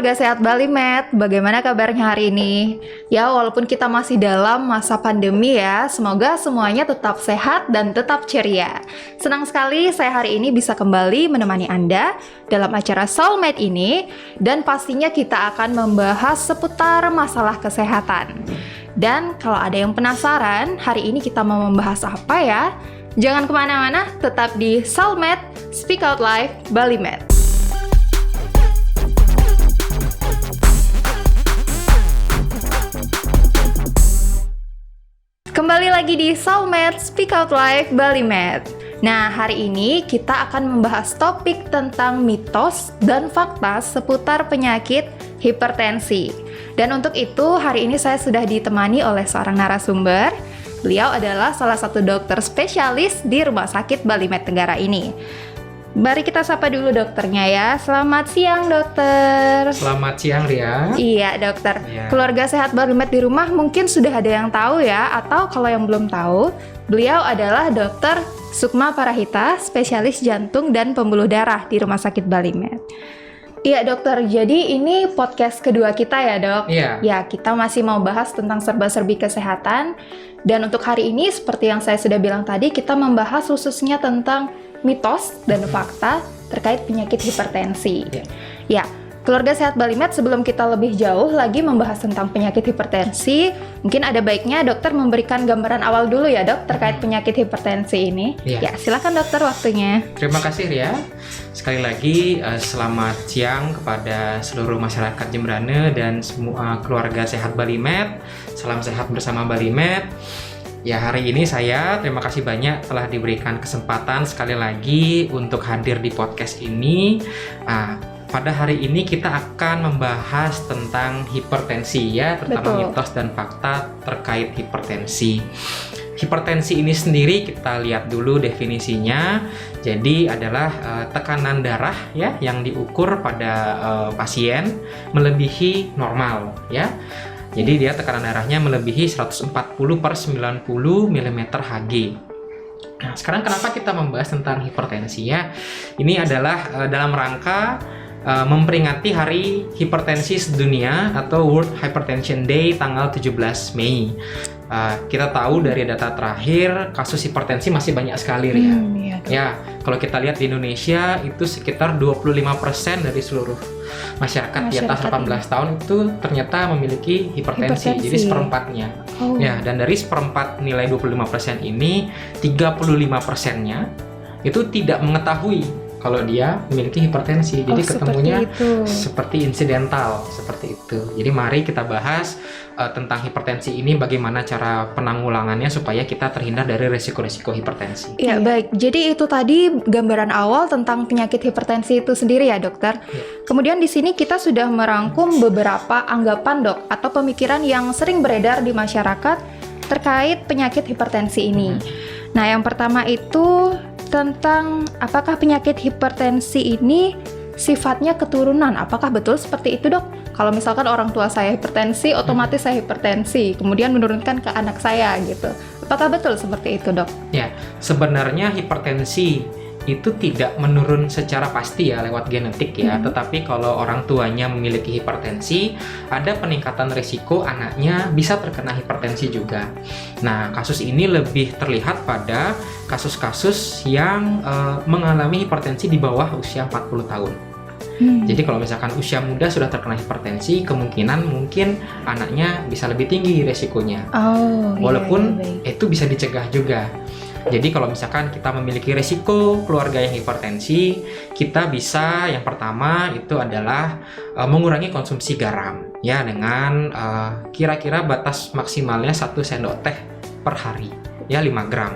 keluarga sehat Bali Med, bagaimana kabarnya hari ini? Ya, walaupun kita masih dalam masa pandemi ya, semoga semuanya tetap sehat dan tetap ceria. Senang sekali saya hari ini bisa kembali menemani Anda dalam acara Soulmate ini, dan pastinya kita akan membahas seputar masalah kesehatan. Dan kalau ada yang penasaran, hari ini kita mau membahas apa ya? Jangan kemana-mana, tetap di Soulmate, Speak Out Live Bali Med. Kembali lagi di Soulmate Speak Out Live Bali Med. Nah, hari ini kita akan membahas topik tentang mitos dan fakta seputar penyakit hipertensi. Dan untuk itu, hari ini saya sudah ditemani oleh seorang narasumber. Beliau adalah salah satu dokter spesialis di Rumah Sakit Bali Med Tenggara ini. Mari kita sapa dulu dokternya ya. Selamat siang dokter. Selamat siang Ria. Iya dokter. Ya. Keluarga sehat Bali Med di rumah mungkin sudah ada yang tahu ya. Atau kalau yang belum tahu, beliau adalah dokter Sukma Parahita, spesialis jantung dan pembuluh darah di Rumah Sakit Bali Med. Iya dokter, jadi ini podcast kedua kita ya dok? Iya. Ya, kita masih mau bahas tentang serba-serbi kesehatan. Dan untuk hari ini, seperti yang saya sudah bilang tadi, kita membahas khususnya tentang mitos dan fakta terkait penyakit hipertensi. Ya, keluarga sehat Bali Med, sebelum kita lebih jauh lagi membahas tentang penyakit hipertensi, mungkin ada baiknya dokter memberikan gambaran awal dulu ya dok terkait penyakit hipertensi ini. Ya, silakan dokter waktunya. Terima kasih Ria. Sekali lagi selamat siang kepada seluruh masyarakat Jemberane dan semua keluarga sehat Bali Med. Salam sehat bersama Bali Med. Ya, hari ini saya terima kasih banyak telah diberikan kesempatan sekali lagi untuk hadir di podcast ini. Pada hari ini kita akan membahas tentang hipertensi ya, terutama mitos dan fakta terkait hipertensi. Hipertensi ini sendiri kita lihat dulu definisinya. Jadi adalah tekanan darah ya yang diukur pada pasien melebihi normal ya. Jadi dia tekanan darahnya melebihi 140/90 mm Hg. Nah, sekarang kenapa kita membahas tentang hipertensi ya? Ini adalah dalam rangka memperingati Hari Hipertensi Sedunia atau World Hypertension Day tanggal 17 Mei. Kita tahu dari data terakhir kasus hipertensi masih banyak sekali Ria. Ya, kalau kita lihat di Indonesia itu sekitar 25% dari seluruh masyarakat di atas 18 tahun itu ternyata memiliki hipertensi. Jadi seperempatnya. Ya, dan dari seperempat nilai 25% ini 35%-nya itu tidak mengetahui kalau dia memiliki hipertensi. Jadi ketemunya seperti insidental, seperti itu. Jadi mari kita bahas tentang hipertensi ini, bagaimana cara penanggulangannya supaya kita terhindar dari resiko-resiko hipertensi. Ya, baik. Jadi itu tadi gambaran awal tentang penyakit hipertensi itu sendiri ya, dokter. Kemudian di sini kita sudah merangkum beberapa anggapan, dok, atau pemikiran yang sering beredar di masyarakat terkait penyakit hipertensi ini. Nah, yang pertama itu tentang apakah penyakit hipertensi ini sifatnya keturunan. Apakah betul seperti itu, dok? Kalau misalkan orang tua saya hipertensi, otomatis saya hipertensi, kemudian menurunkan ke anak saya gitu. Apakah betul seperti itu, dok? Ya, sebenarnya hipertensi itu tidak menurun secara pasti ya lewat genetik ya, tetapi kalau orang tuanya memiliki hipertensi, ada peningkatan risiko anaknya bisa terkena hipertensi juga. Nah, kasus ini lebih terlihat pada kasus-kasus yang mengalami hipertensi di bawah usia 40 tahun. Jadi kalau misalkan usia muda sudah terkena hipertensi, kemungkinan mungkin anaknya bisa lebih tinggi risikonya. Walaupun itu bisa dicegah juga. Jadi kalau misalkan kita memiliki resiko keluarga yang hipertensi, kita bisa yang pertama itu adalah mengurangi konsumsi garam ya, dengan kira-kira batas maksimalnya 1 sendok teh per hari ya, 5 gram.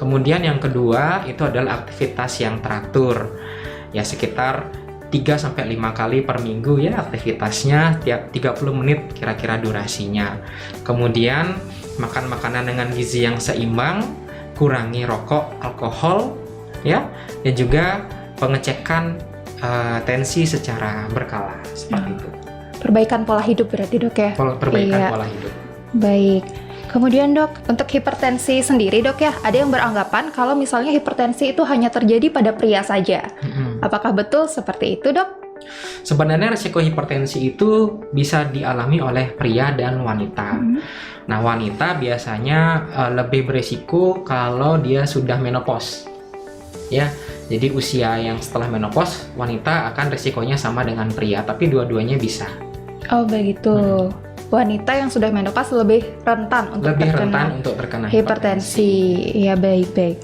Kemudian yang kedua itu adalah aktivitas yang teratur ya, sekitar 3-5 kali per minggu ya aktivitasnya, tiap 30 menit kira-kira durasinya. Kemudian makan makanan dengan gizi yang seimbang, kurangi rokok, alkohol, ya, dan juga pengecekan tensi secara berkala seperti itu. Perbaikan pola hidup berarti, dok ya? Perbaikan pola hidup. Baik. Kemudian dok, untuk hipertensi sendiri dok ya, ada yang beranggapan kalau misalnya hipertensi itu hanya terjadi pada pria saja. Apakah betul seperti itu, dok? Sebenarnya risiko hipertensi itu bisa dialami oleh pria dan wanita. Nah, wanita biasanya lebih berisiko kalau dia sudah menopause. Ya, jadi usia yang setelah menopause, wanita akan risikonya sama dengan pria, tapi dua-duanya bisa. Oh begitu. Wanita yang sudah menopause lebih rentan untuk terkena hipertensi. Ya, baik-baik.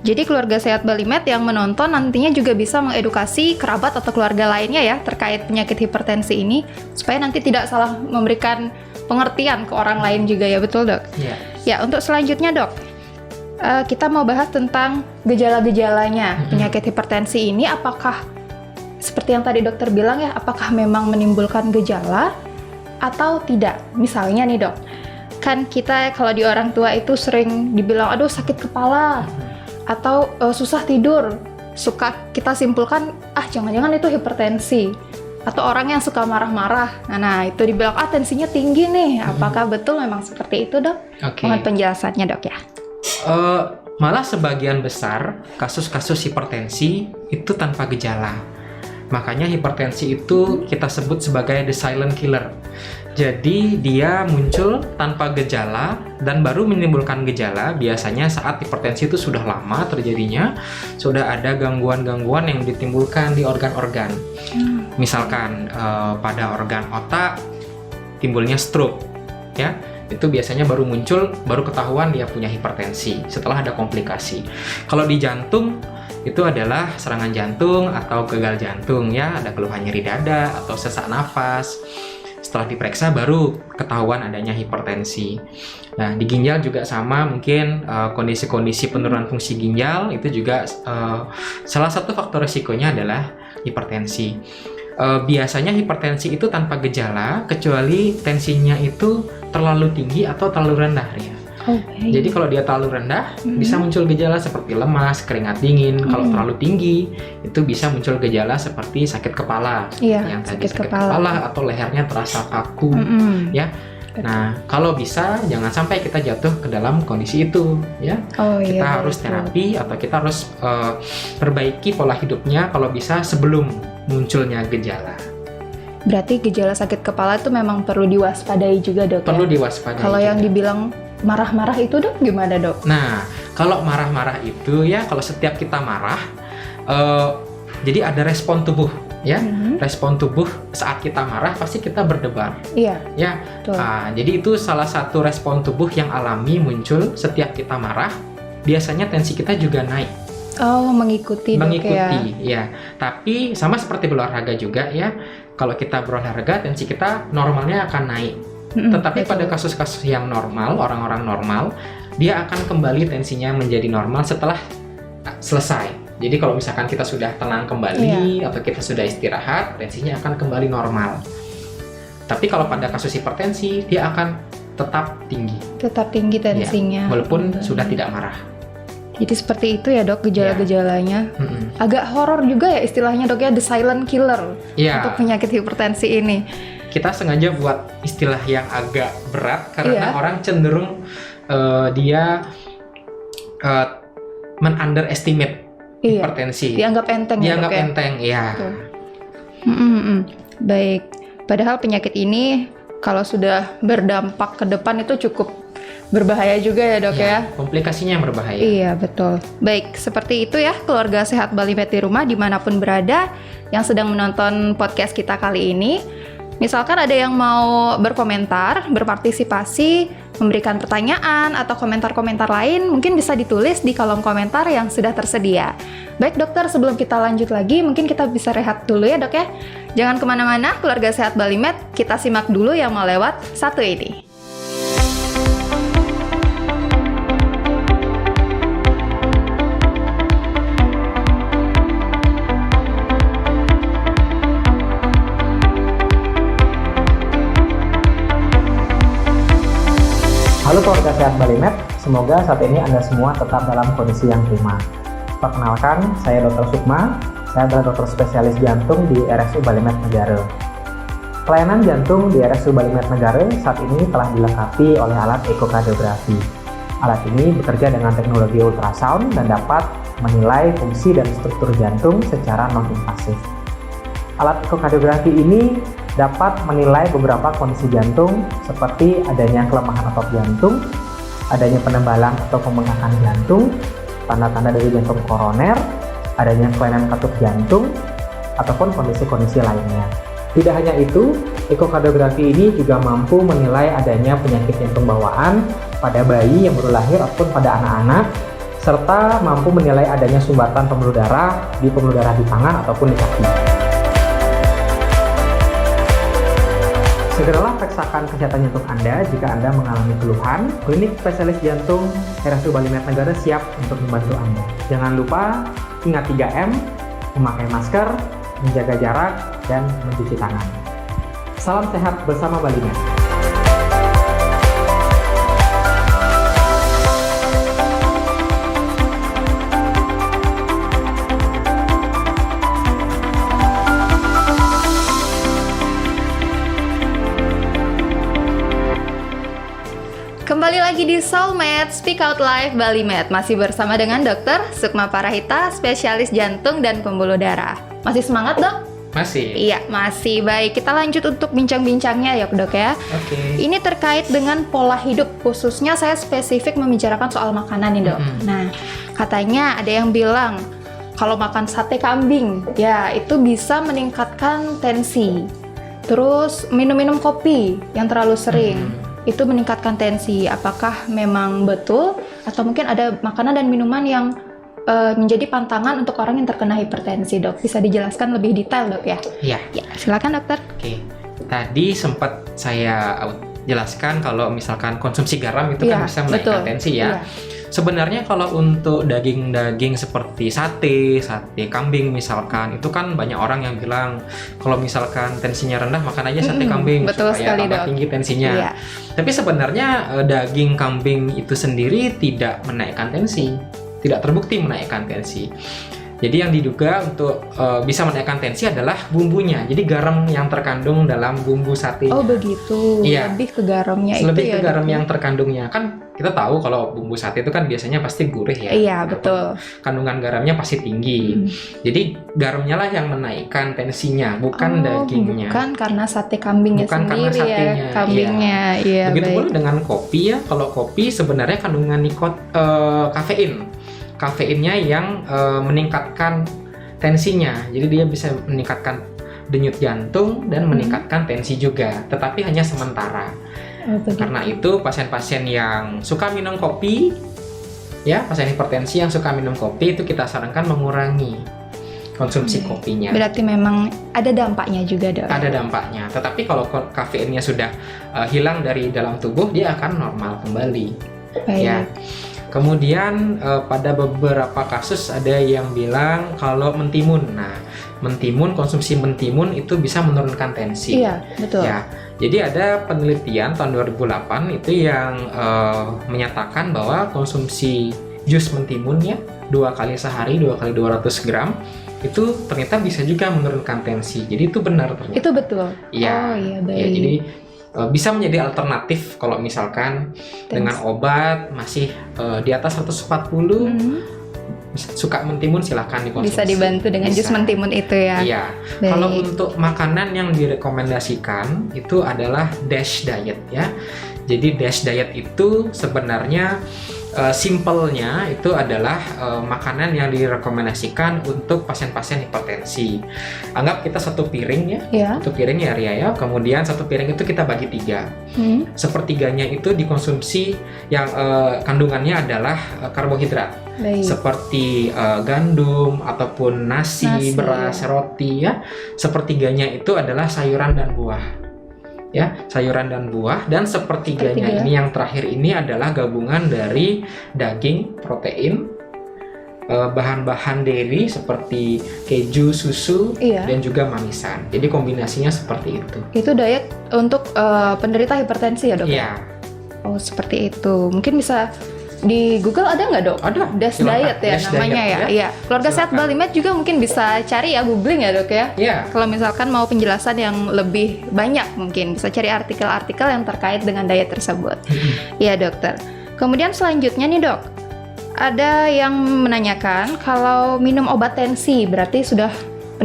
Jadi keluarga sehat Balimed yang menonton nantinya juga bisa mengedukasi kerabat atau keluarga lainnya ya terkait penyakit hipertensi ini, supaya nanti tidak salah memberikan pengertian ke orang lain juga ya, betul dok? Iya. Ya, untuk selanjutnya dok, kita mau bahas tentang gejala-gejalanya penyakit hipertensi ini. Apakah seperti yang tadi dokter bilang ya, apakah memang menimbulkan gejala atau tidak? Misalnya nih dok, kan kita kalau di orang tua itu sering dibilang aduh sakit kepala atau susah tidur, suka kita simpulkan jangan-jangan itu hipertensi. Atau orang yang suka marah-marah, nah itu dibilang tensinya tinggi nih. Apakah betul memang seperti itu dok? Mohon penjelasannya dok ya. Malah sebagian besar kasus-kasus hipertensi itu tanpa gejala. Makanya hipertensi itu kita sebut sebagai the silent killer. Jadi dia muncul tanpa gejala dan baru menimbulkan gejala biasanya saat hipertensi itu sudah lama terjadinya, sudah ada gangguan-gangguan yang ditimbulkan di organ-organ. Misalkan pada organ otak timbulnya stroke, ya. Itu biasanya baru muncul, baru ketahuan dia punya hipertensi setelah ada komplikasi. Kalau di jantung itu adalah serangan jantung atau gagal jantung ya, ada keluhan nyeri dada atau sesak nafas. Setelah diperiksa baru ketahuan adanya hipertensi. Nah, di ginjal juga sama, mungkin kondisi-kondisi penurunan fungsi ginjal itu juga salah satu faktor risikonya adalah hipertensi. Biasanya hipertensi itu tanpa gejala kecuali tensinya itu terlalu tinggi atau terlalu rendah ya. Jadi kalau dia terlalu rendah bisa muncul gejala seperti lemas, keringat dingin. Kalau terlalu tinggi itu bisa muncul gejala seperti sakit kepala, yang tadi sakit kepala atau lehernya terasa kaku ya. Nah, kalau bisa jangan sampai kita jatuh ke dalam kondisi itu ya. Kita harus terapi atau kita harus perbaiki pola hidupnya kalau bisa sebelum munculnya gejala. Berarti gejala sakit kepala itu memang perlu diwaspadai juga dok? Perlu diwaspadai. Kalau yang dibilang marah-marah itu dok gimana dok? Nah, kalau marah-marah itu ya, kalau setiap kita marah, jadi ada respon tubuh ya. Respon tubuh saat kita marah pasti kita berdebar. Iya. Ya. Jadi itu salah satu respon tubuh yang alami muncul setiap kita marah. Biasanya tensi kita juga naik. Mengikuti ya. Tapi sama seperti berolahraga juga ya. Kalau kita berolahraga, tensi kita normalnya akan naik. Tetapi pada kasus-kasus yang normal, orang-orang normal, dia akan kembali tensinya menjadi normal setelah selesai. Jadi kalau misalkan kita sudah tenang kembali atau kita sudah istirahat, tensinya akan kembali normal. Tapi kalau pada kasus hipertensi, dia akan tetap tinggi. Tetap tinggi tensinya. Walaupun sudah tidak marah. Jadi seperti itu ya dok gejala-gejalanya. Agak horor juga ya istilahnya dok ya, the silent killer untuk penyakit hipertensi ini. Kita sengaja buat istilah yang agak berat karena orang cenderung dia men-underestimate hipertensi. Dianggap enteng. Dianggap enteng, ya. Baik. Padahal penyakit ini kalau sudah berdampak ke depan itu cukup berbahaya juga ya dok ya. Komplikasinya yang berbahaya. Iya betul. Baik, seperti itu ya keluarga sehat Balimed di rumah dimanapun berada yang sedang menonton podcast kita kali ini. Misalkan ada yang mau berkomentar, berpartisipasi, memberikan pertanyaan atau komentar-komentar lain, mungkin bisa ditulis di kolom komentar yang sudah tersedia. Baik dokter, sebelum kita lanjut lagi, mungkin kita bisa rehat dulu ya dok ya. Jangan kemana-mana, keluarga sehat Balimed, kita simak dulu yang mau lewat satu ini. Halo keluarga sehat Balimed, semoga saat ini Anda semua tetap dalam kondisi yang prima. Perkenalkan, saya Dr. Sukma, saya adalah dokter spesialis jantung di RSU Balimed Negara. Pelayanan jantung di RSU Balimed Negara saat ini telah dilengkapi oleh alat ekokardiografi. Alat ini bekerja dengan teknologi ultrasound dan dapat menilai fungsi dan struktur jantung secara non-invasif. Alat ekokardiografi ini dapat menilai beberapa kondisi jantung seperti adanya kelemahan otot jantung, adanya penebalan atau pembengkakan jantung, tanda-tanda dari jantung koroner, adanya kelainan katup jantung, ataupun kondisi-kondisi lainnya. Tidak hanya itu, ekokardiografi ini juga mampu menilai adanya penyakit jantung bawaan pada bayi yang baru lahir ataupun pada anak-anak, serta mampu menilai adanya sumbatan pembuluh darah di tangan ataupun di kaki. Segeralah periksakan kesehatan jantung Anda jika Anda mengalami keluhan. Klinik spesialis jantung RSU Balimet Negara siap untuk membantu Anda. Jangan lupa ingat 3M, memakai masker, menjaga jarak, dan mencuci tangan. Salam sehat bersama Balimet. Kembali lagi di Soulmate Speak Out Live Balimet. Masih bersama dengan Dr. Sukma Parahita, spesialis jantung dan pembuluh darah. Masih semangat, Dok? Masih? Iya, masih. Baik, kita lanjut untuk bincang-bincangnya ya, Dok ya. Oke. Ini terkait dengan pola hidup, khususnya saya spesifik membicarakan soal makanan nih, Dok. Nah, katanya ada yang bilang kalau makan sate kambing, ya itu bisa meningkatkan tensi. Terus minum-minum kopi yang terlalu sering, itu meningkatkan tensi. Apakah memang betul? Atau mungkin ada makanan dan minuman yang menjadi pantangan untuk orang yang terkena hipertensi, Dok? Bisa dijelaskan lebih detail, Dok ya? Iya. Ya, silakan, Dokter. Oke. Tadi sempat saya jelaskan kalau misalkan konsumsi garam itu kan bisa menaikkan tensi ya. Sebenarnya kalau untuk daging-daging seperti sate kambing misalkan, itu kan banyak orang yang bilang kalau misalkan tensinya rendah makan aja sate kambing supaya tambah tinggi tensinya. Tapi sebenarnya daging kambing itu sendiri tidak menaikkan tensi, tidak terbukti menaikkan tensi. Jadi yang diduga untuk bisa menaikkan tensi adalah bumbunya. Jadi garam yang terkandung dalam bumbu sate. Oh begitu. Iya. Lebih ke garamnya itu ya. Lebih ke garam yang terkandungnya. Kan kita tahu kalau bumbu sate itu kan biasanya pasti gurih ya. Iya, betul. Kandungan garamnya pasti tinggi. Jadi garamnya lah yang menaikkan tensinya, bukan dagingnya. Bukan karena sate kambingnya bukan sendiri karena satenya, ya. Kambingnya. Iya, begitu baik. pula dengan kopi ya. Kalau kopi sebenarnya kandungan kafein. Kafeinnya yang meningkatkan tensinya. Jadi dia bisa meningkatkan denyut jantung dan meningkatkan tensi juga. Tetapi hanya sementara. Karena itu pasien-pasien yang suka minum kopi, ya pasien hipertensi yang suka minum kopi itu kita sarankan mengurangi konsumsi kopinya. Berarti memang ada dampaknya juga, Dok? Ada dampaknya. Tetapi kalau kafeinnya sudah hilang dari dalam tubuh, dia akan normal kembali. Baik. Ya. Kemudian pada beberapa kasus ada yang bilang kalau mentimun. Nah, konsumsi mentimun itu bisa menurunkan tensi. Iya, betul. Ya. Jadi ada penelitian tahun 2008 itu yang menyatakan bahwa konsumsi jus mentimun ya 2 kali sehari, 2 kali 200 gram itu ternyata bisa juga menurunkan tensi. Jadi itu benar ternyata. Itu betul. Ya. Oh iya, baik. Ya, jadi bisa menjadi alternatif kalau misalkan dengan obat masih di atas 140 suka mentimun silahkan dikonsumsi. Bisa dibantu dengan jus mentimun itu ya. Iya. Kalau untuk makanan yang direkomendasikan itu adalah DASH diet ya. Jadi DASH diet itu sebenarnya simpelnya itu adalah makanan yang direkomendasikan untuk pasien-pasien hipertensi. Anggap kita satu piring ya, satu piring ya Ria ya. Kemudian satu piring itu kita bagi 3. Sepertiganya itu dikonsumsi yang kandungannya adalah karbohidrat. Baik. Seperti gandum ataupun nasi, beras, roti ya. Sepertiganya itu adalah sayuran dan buah. Ya, sayuran dan buah, dan sepertiganya ini yang terakhir ini adalah gabungan dari daging, protein, bahan-bahan dairy seperti keju, susu, dan juga manisan. Jadi kombinasinya seperti itu. Itu diet untuk penderita hipertensi ya, Dok? Iya. Oh, seperti itu. Mungkin bisa di Google ada nggak, Dok? Ada. DASH diet ya DASH namanya diet, ya. Iya. Keluarga Sehat Balimet juga mungkin bisa cari ya, googling ya, Dok ya. Iya. Kalau misalkan mau penjelasan yang lebih banyak mungkin bisa cari artikel-artikel yang terkait dengan diet tersebut. Iya, Dokter. Kemudian selanjutnya nih, Dok. Ada yang menanyakan kalau minum obat tensi berarti sudah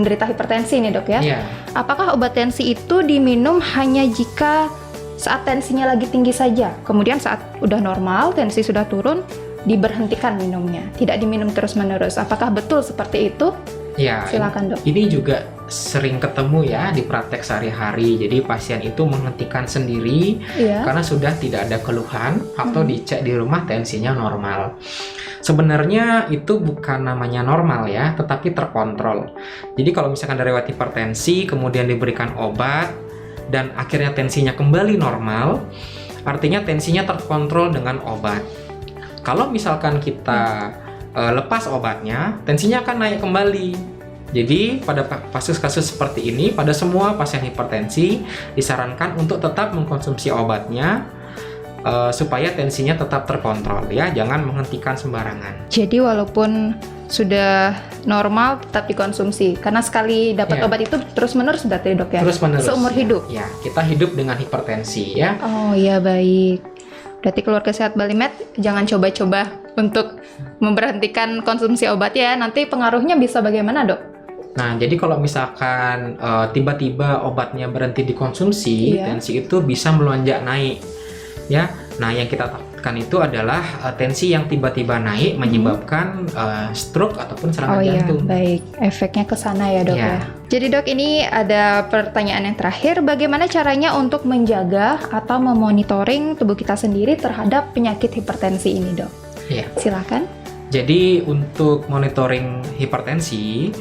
penderita hipertensi nih dok ya. Iya. Apakah obat tensi itu diminum hanya jika saat tensinya lagi tinggi saja, kemudian saat udah normal, tensi sudah turun, diberhentikan minumnya, tidak diminum terus-menerus? Apakah betul seperti itu? Ya, Silakan dok. ini juga sering ketemu ya di praktek sehari-hari. Jadi pasien itu menghentikan sendiri Iya. karena sudah tidak ada keluhan atau dicek di rumah tensinya normal. Sebenarnya itu bukan namanya normal ya, tetapi terkontrol. Jadi kalau misalkan ada riwayat hipertensi, kemudian diberikan obat, dan akhirnya tensinya kembali normal, artinya tensinya terkontrol dengan obat. Kalau misalkan kita lepas obatnya, tensinya akan naik kembali. Jadi pada kasus-kasus seperti ini, pada semua pasien hipertensi disarankan untuk tetap mengkonsumsi obatnya supaya tensinya tetap terkontrol ya, jangan menghentikan sembarangan. Jadi walaupun sudah normal tetap dikonsumsi, karena sekali dapat Iya. obat itu terus-menerus berarti dok ya? Terus-menerus. Seumur hidup? Ya, kita hidup dengan hipertensi ya. Oh iya, baik. Berarti keluarga sehat Balimed jangan coba-coba untuk memberhentikan konsumsi obat ya, nanti pengaruhnya bisa bagaimana dok? Nah, jadi kalau misalkan tiba-tiba obatnya berhenti dikonsumsi, Iya. tensi itu bisa melonjak naik ya. Nah, yang kita takutkan itu adalah tensi yang tiba-tiba naik menyebabkan stroke ataupun serangan Oh iya, jantung. baik. Efeknya ke sana ya dok Iya. ya. Jadi dok, ini ada pertanyaan yang terakhir. Bagaimana caranya untuk menjaga atau memonitoring tubuh kita sendiri terhadap penyakit hipertensi ini dok? Iya. Silakan. Jadi untuk monitoring hipertensi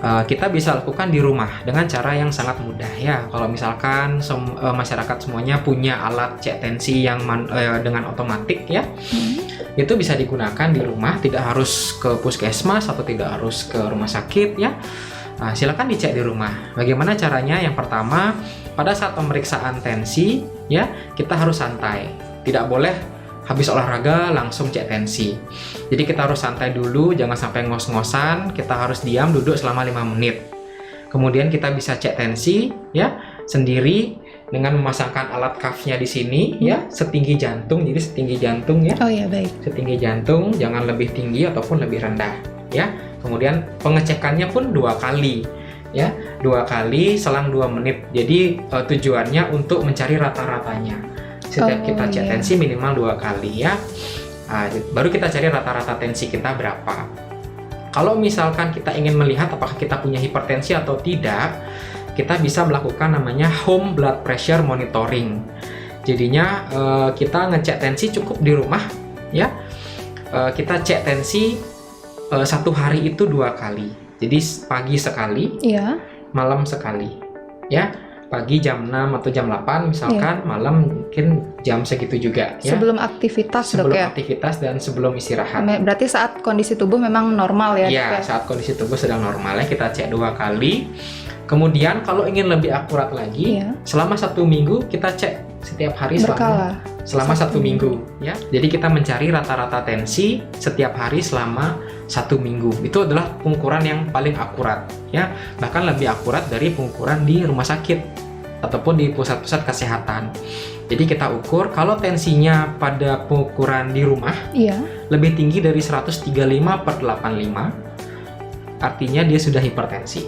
kita bisa lakukan di rumah dengan cara yang sangat mudah ya. Kalau misalkan masyarakat semuanya punya alat cek tensi yang dengan otomatik ya, itu bisa digunakan di rumah, tidak harus ke puskesmas atau tidak harus ke rumah sakit ya. Nah, silakan dicek di rumah. Bagaimana caranya? Yang pertama, pada saat pemeriksaan tensi ya, kita harus santai. Tidak boleh habis olahraga langsung cek tensi. Jadi kita harus santai dulu, jangan sampai ngos-ngosan. Kita harus diam duduk selama 5 menit. Kemudian kita bisa cek tensi ya sendiri dengan memasangkan alat cuff-nya di sini ya, setinggi jantung. Jadi setinggi jantung ya. Oh iya, baik. Setinggi jantung, jangan lebih tinggi ataupun lebih rendah ya. Kemudian pengecekannya pun 2 kali ya, 2 kali selang 2 menit. Jadi tujuannya untuk mencari rata-ratanya. Setiap kita cek tensi minimal 2 kali ya. Baru kita cari rata-rata tensi kita berapa. Kalau misalkan kita ingin melihat apakah kita punya hipertensi atau tidak, kita bisa melakukan namanya home blood pressure monitoring. Jadinya kita ngecek tensi cukup di rumah ya. Kita cek tensi 1 hari itu 2 kali. Jadi pagi sekali, Iya. malam sekali ya. Pagi jam 6 atau jam 8 misalkan, malam mungkin jam segitu juga ya. Sebelum aktivitas Sebelum dok ya? aktivitas dan sebelum istirahat. Berarti saat kondisi tubuh memang normal ya dok Ya, ya? saat kondisi tubuh sedang normal ya, kita cek 2 kali. Kemudian kalau ingin lebih akurat lagi, Iya. selama 1 minggu kita cek setiap hari Berkala. selama 1 minggu ya. Jadi kita mencari rata-rata tensi setiap hari selama 1 minggu. Itu adalah pengukuran yang paling akurat ya. Bahkan lebih akurat dari pengukuran di rumah sakit ataupun di pusat-pusat kesehatan. Jadi kita ukur kalau tensinya pada pengukuran di rumah Iya. lebih tinggi dari 135/85, artinya dia sudah hipertensi.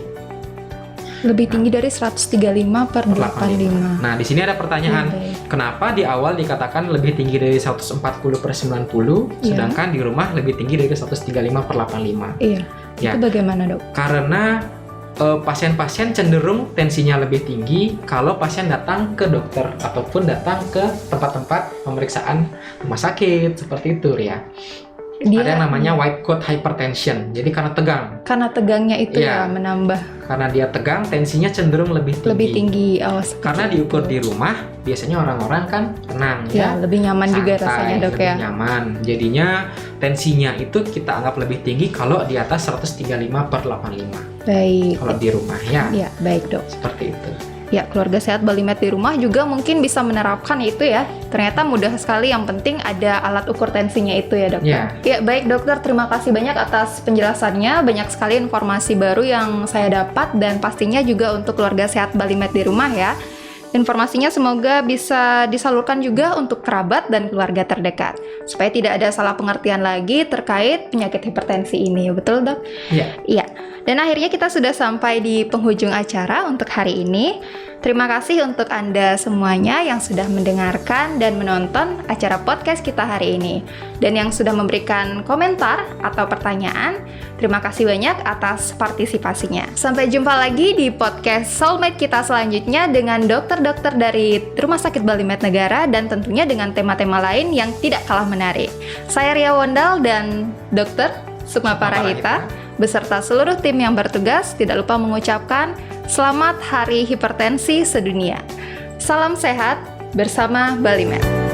Lebih tinggi dari 135/85. Nah, di sini ada pertanyaan, Baik. kenapa di awal dikatakan lebih tinggi dari 140/90, Iya. sedangkan di rumah lebih tinggi dari 135/85? Iya. Ya. Itu bagaimana dok? Karena pasien-pasien cenderung tensinya lebih tinggi kalau pasien datang ke dokter ataupun datang ke tempat-tempat pemeriksaan rumah sakit seperti itu ya. Ada yang namanya white coat hypertension. Jadi karena tegang. Karena tegangnya itu ya Iya. menambah Karena dia tegang, tensinya cenderung lebih tinggi. lebih tinggi. Oh, Karena diukur di rumah, biasanya orang-orang kan tenang ya, ya. lebih nyaman juga Santai, rasanya dok lebih ya. nyaman. Jadinya tensinya itu kita anggap lebih tinggi kalau di atas 135/85. Baik. Kalau di rumah ya. Ya, baik dok. Seperti itu. Ya, keluarga sehat Balimed di rumah juga mungkin bisa menerapkan itu ya. Ternyata mudah sekali, yang penting ada alat ukur tensinya itu ya dokter. Ya. Ya, baik dokter, terima kasih banyak atas penjelasannya. Banyak sekali informasi baru yang saya dapat dan pastinya juga untuk keluarga sehat Balimed di rumah ya. Informasinya semoga bisa disalurkan juga untuk kerabat dan keluarga terdekat, supaya tidak ada salah pengertian lagi terkait penyakit hipertensi ini. Betul dok? Iya. Iya. Dan akhirnya kita sudah sampai di penghujung acara untuk hari ini. Terima kasih untuk Anda semuanya yang sudah mendengarkan dan menonton acara podcast kita hari ini. Dan yang sudah memberikan komentar atau pertanyaan, terima kasih banyak atas partisipasinya. Sampai jumpa lagi di podcast Soulmate kita selanjutnya dengan dokter-dokter dari Rumah Sakit Balimed Negara dan tentunya dengan tema-tema lain yang tidak kalah menarik. Saya Ria Wondal dan Dr. Sukma Parahita beserta seluruh tim yang bertugas tidak lupa mengucapkan Selamat Hari Hipertensi Sedunia. Salam sehat bersama Balimed.